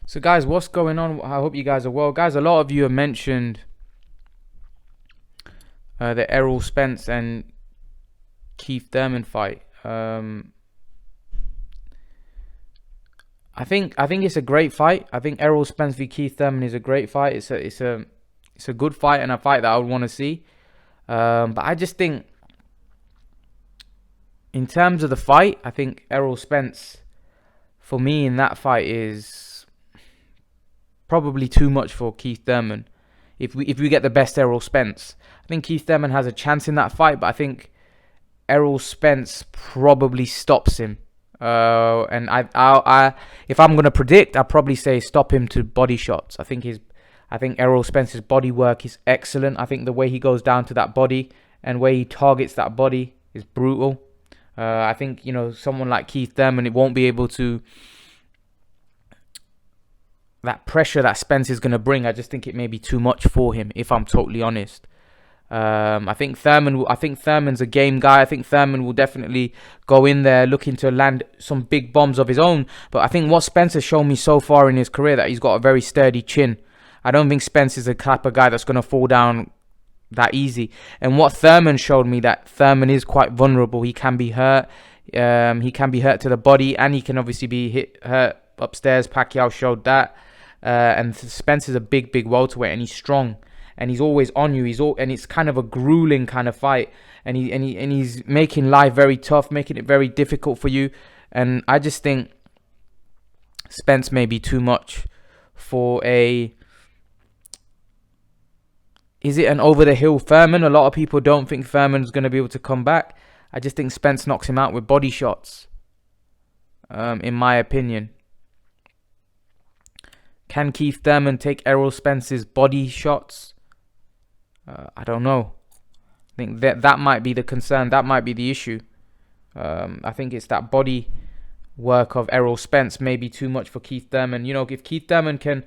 So guys, what's going on? I hope you guys are well. Guys, a lot of you have mentioned the Errol Spence and Keith Thurman fight. I think it's a great fight. I think Errol Spence v Keith Thurman is a great fight. It's a good fight and a fight that I would want to see. But I just think in terms of the fight, I think Errol Spence for me in that fight is probably too much for Keith Thurman. If we get the best Errol Spence, I think Keith Thurman has a chance in that fight, but I think Errol Spence probably stops him. And if I'm gonna predict, I'll probably say stop him to body shots. I think Errol Spence's body work is excellent. I think the way he goes down to that body and way he targets that body is brutal. I think someone like Keith Thurman, it won't be able to. That pressure that Spence is gonna bring, I just think it may be too much for him. If I'm totally honest. I think Thurman's a game guy. I think Thurman will definitely go in there looking to land some big bombs of his own. But I think what Spence has shown me so far in his career, that he's got a very sturdy chin. I don't think Spence is the type of guy that's going to fall down that easy. And what Thurman showed me, that Thurman is quite vulnerable. He can be hurt. He can be hurt to the body, and he can obviously be hurt upstairs. Pacquiao showed that. And Spence is a big welterweight, and he's strong. And he's always on you. And it's kind of a grueling kind of fight. And he's making life very tough, making it very difficult for you. And I just think Spence may be too much for a. Is it an over the hill Thurman? A lot of people don't think Thurman's going to be able to come back. I just think Spence knocks him out with body shots. In my opinion. Can Keith Thurman take Errol Spence's body shots? I don't know. I think that might be the concern. That might be the issue. I think it's that body work of Errol Spence may be too much for Keith Thurman. If Keith Thurman can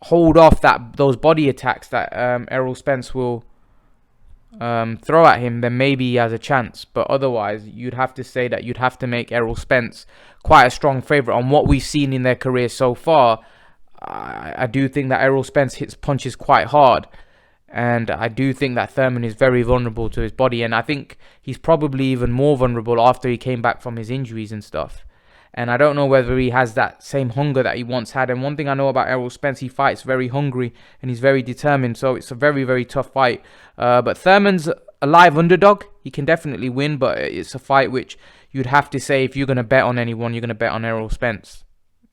hold off those body attacks that Errol Spence will throw at him, then maybe he has a chance. But otherwise, you'd have to say that you'd have to make Errol Spence quite a strong favourite on what we've seen in their career so far. I do think that Errol Spence hits punches quite hard. And I do think that Thurman is very vulnerable to his body. And I think he's probably even more vulnerable after he came back from his injuries and stuff. And I don't know whether he has that same hunger that he once had. And one thing I know about Errol Spence, he fights very hungry and he's very determined. So it's a very tough fight. But Thurman's a live underdog. He can definitely win. But it's a fight which you'd have to say, if you're going to bet on anyone, you're going to bet on Errol Spence.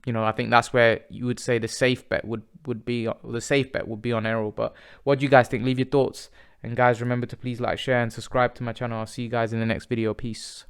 I think that's where you would say the safe bet would be on Errol. But what do you guys think? Leave your thoughts. And guys, remember to please like, share, and subscribe to my channel. I'll see you guys in the next video. Peace.